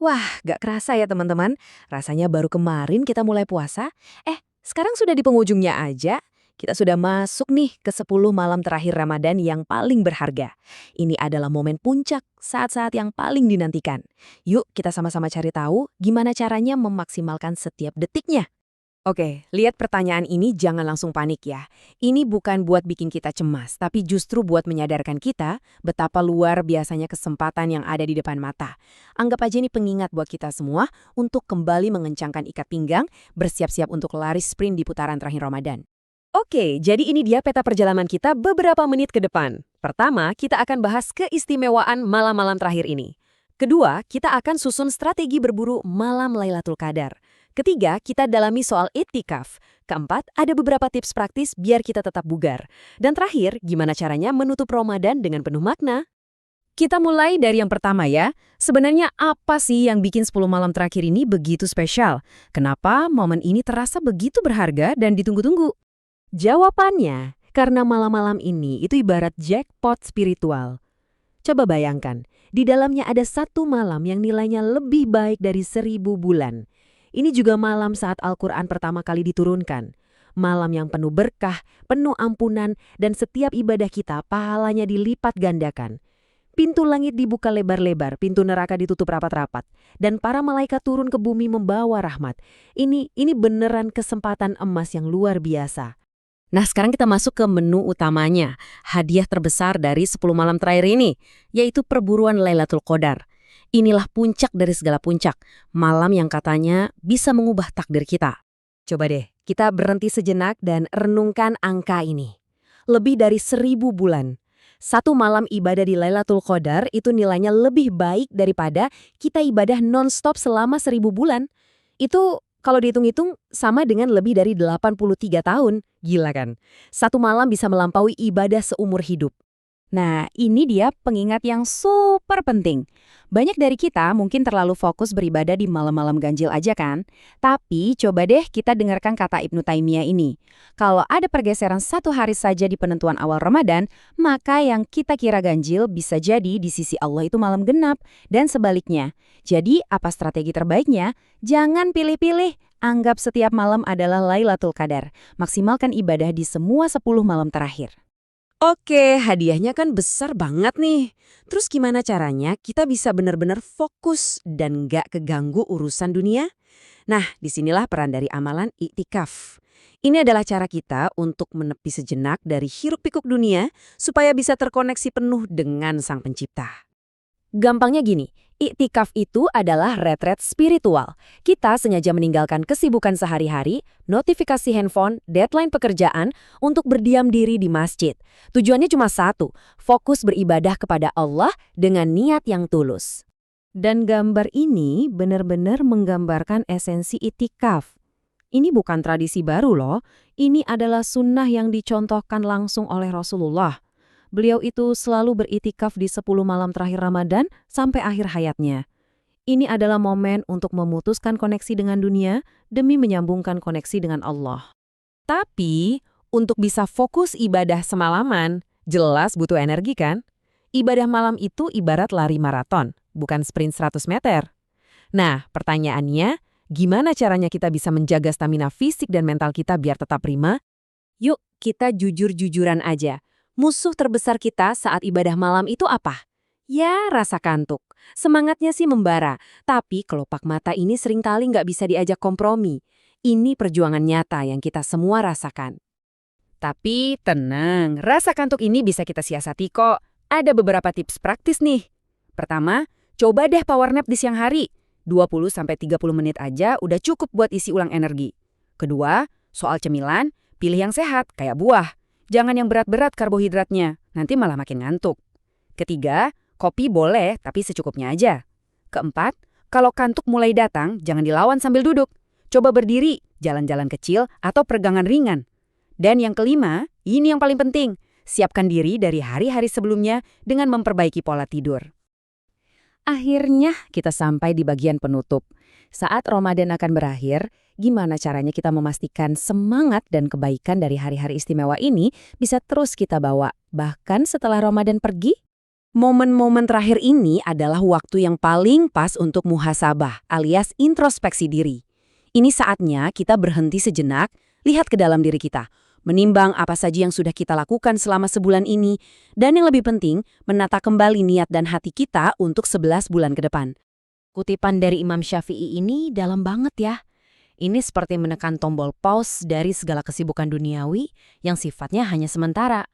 Wah, gak kerasa ya teman-teman. Rasanya baru kemarin kita mulai puasa. Sekarang sudah di penghujungnya aja. Kita sudah masuk nih ke 10 malam terakhir Ramadan yang paling berharga. Ini adalah momen puncak, saat-saat yang paling dinantikan. Yuk kita sama-sama cari tahu gimana caranya memaksimalkan setiap detiknya. Oke, lihat pertanyaan ini jangan langsung panik ya. Ini bukan buat bikin kita cemas, tapi justru buat menyadarkan kita betapa luar biasanya kesempatan yang ada di depan mata. Anggap aja ini pengingat buat kita semua untuk kembali mengencangkan ikat pinggang, bersiap-siap untuk lari sprint di putaran terakhir Ramadan. Oke, jadi ini dia peta perjalanan kita beberapa menit ke depan. Pertama, kita akan bahas keistimewaan malam-malam terakhir ini. Kedua, kita akan susun strategi berburu malam Lailatul Qadar. Ketiga, kita dalami soal itikaf. Keempat, ada beberapa tips praktis biar kita tetap bugar. Dan terakhir, gimana caranya menutup Ramadan dengan penuh makna? Kita mulai dari yang pertama ya. Sebenarnya apa sih yang bikin 10 malam terakhir ini begitu spesial? Kenapa momen ini terasa begitu berharga dan ditunggu-tunggu? Jawabannya, karena malam-malam ini itu ibarat jackpot spiritual. Coba bayangkan, di dalamnya ada satu malam yang nilainya lebih baik dari 1000 bulan. Ini juga malam saat Al-Quran pertama kali diturunkan. Malam yang penuh berkah, penuh ampunan, dan setiap ibadah kita pahalanya dilipat gandakan. Pintu langit dibuka lebar-lebar, pintu neraka ditutup rapat-rapat, dan para malaikat turun ke bumi membawa rahmat. Ini beneran kesempatan emas yang luar biasa. Nah, sekarang kita masuk ke menu utamanya, hadiah terbesar dari 10 malam terakhir ini, yaitu perburuan Lailatul Qadar. Inilah puncak dari segala puncak, malam yang katanya bisa mengubah takdir kita. Coba deh, kita berhenti sejenak dan renungkan angka ini. Lebih dari 1000 bulan. Satu malam ibadah di Lailatul Qadar itu nilainya lebih baik daripada kita ibadah non-stop selama 1000 bulan. Itu kalau dihitung-hitung sama dengan lebih dari 83 tahun. Gila kan? Satu malam bisa melampaui ibadah seumur hidup. Nah, ini dia pengingat yang super penting. Banyak dari kita mungkin terlalu fokus beribadah di malam-malam ganjil aja kan? Tapi coba deh kita dengarkan kata Ibnu Taimiyah ini. Kalau ada pergeseran satu hari saja di penentuan awal Ramadan, maka yang kita kira ganjil bisa jadi di sisi Allah itu malam genap. Dan sebaliknya. Jadi apa strategi terbaiknya? Jangan pilih-pilih. Anggap setiap malam adalah Lailatul Qadar. Maksimalkan ibadah di semua 10 malam terakhir. Oke, hadiahnya kan besar banget nih. Terus gimana caranya kita bisa benar-benar fokus dan nggak keganggu urusan dunia? Nah, disinilah peran dari amalan iktikaf. Ini adalah cara kita untuk menepi sejenak dari hiruk-pikuk dunia supaya bisa terkoneksi penuh dengan Sang Pencipta. Gampangnya gini, iktikaf itu adalah retret spiritual. Kita sengaja meninggalkan kesibukan sehari-hari, notifikasi handphone, deadline pekerjaan untuk berdiam diri di masjid. Tujuannya cuma satu, fokus beribadah kepada Allah dengan niat yang tulus. Dan gambar ini benar-benar menggambarkan esensi iktikaf. Ini bukan tradisi baru loh, ini adalah sunnah yang dicontohkan langsung oleh Rasulullah. Beliau itu selalu beritikaf di 10 malam terakhir Ramadan sampai akhir hayatnya. Ini adalah momen untuk memutuskan koneksi dengan dunia demi menyambungkan koneksi dengan Allah. Tapi, untuk bisa fokus ibadah semalaman, jelas butuh energi kan? Ibadah malam itu ibarat lari maraton, bukan sprint 100 meter. Nah, pertanyaannya, gimana caranya kita bisa menjaga stamina fisik dan mental kita biar tetap prima? Yuk, kita jujur-jujuran aja. Musuh terbesar kita saat ibadah malam itu apa? Ya, rasa kantuk. Semangatnya sih membara, tapi kelopak mata ini seringkali nggak bisa diajak kompromi. Ini perjuangan nyata yang kita semua rasakan. Tapi tenang, rasa kantuk ini bisa kita siasati kok. Ada beberapa tips praktis nih. Pertama, coba deh power nap di siang hari. 20-30 menit aja udah cukup buat isi ulang energi. Kedua, soal cemilan, pilih yang sehat kayak buah. Jangan yang berat-berat karbohidratnya, nanti malah makin ngantuk. Ketiga, kopi boleh tapi secukupnya aja. Keempat, kalau kantuk mulai datang, jangan dilawan sambil duduk. Coba berdiri, jalan-jalan kecil atau peregangan ringan. Dan yang kelima, ini yang paling penting, siapkan diri dari hari-hari sebelumnya dengan memperbaiki pola tidur. Akhirnya kita sampai di bagian penutup. Saat Ramadan akan berakhir, gimana caranya kita memastikan semangat dan kebaikan dari hari-hari istimewa ini bisa terus kita bawa, bahkan setelah Ramadan pergi? Momen-momen terakhir ini adalah waktu yang paling pas untuk muhasabah alias introspeksi diri. Ini saatnya kita berhenti sejenak, lihat ke dalam diri kita, menimbang apa saja yang sudah kita lakukan selama sebulan ini, dan yang lebih penting, menata kembali niat dan hati kita untuk 11 bulan ke depan. Kutipan dari Imam Syafi'i ini dalam banget ya. Ini seperti menekan tombol pause dari segala kesibukan duniawi yang sifatnya hanya sementara.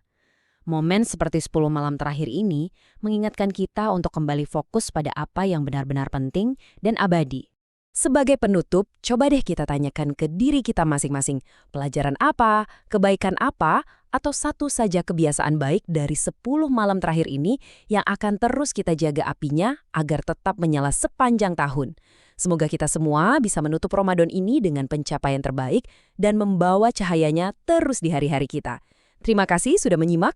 Momen seperti 10 malam terakhir ini mengingatkan kita untuk kembali fokus pada apa yang benar-benar penting dan abadi. Sebagai penutup, coba deh kita tanyakan ke diri kita masing-masing, pelajaran apa, kebaikan apa, atau satu saja kebiasaan baik dari 10 malam terakhir ini yang akan terus kita jaga apinya agar tetap menyala sepanjang tahun. Semoga kita semua bisa menutup Ramadan ini dengan pencapaian terbaik dan membawa cahayanya terus di hari-hari kita. Terima kasih sudah menyimak.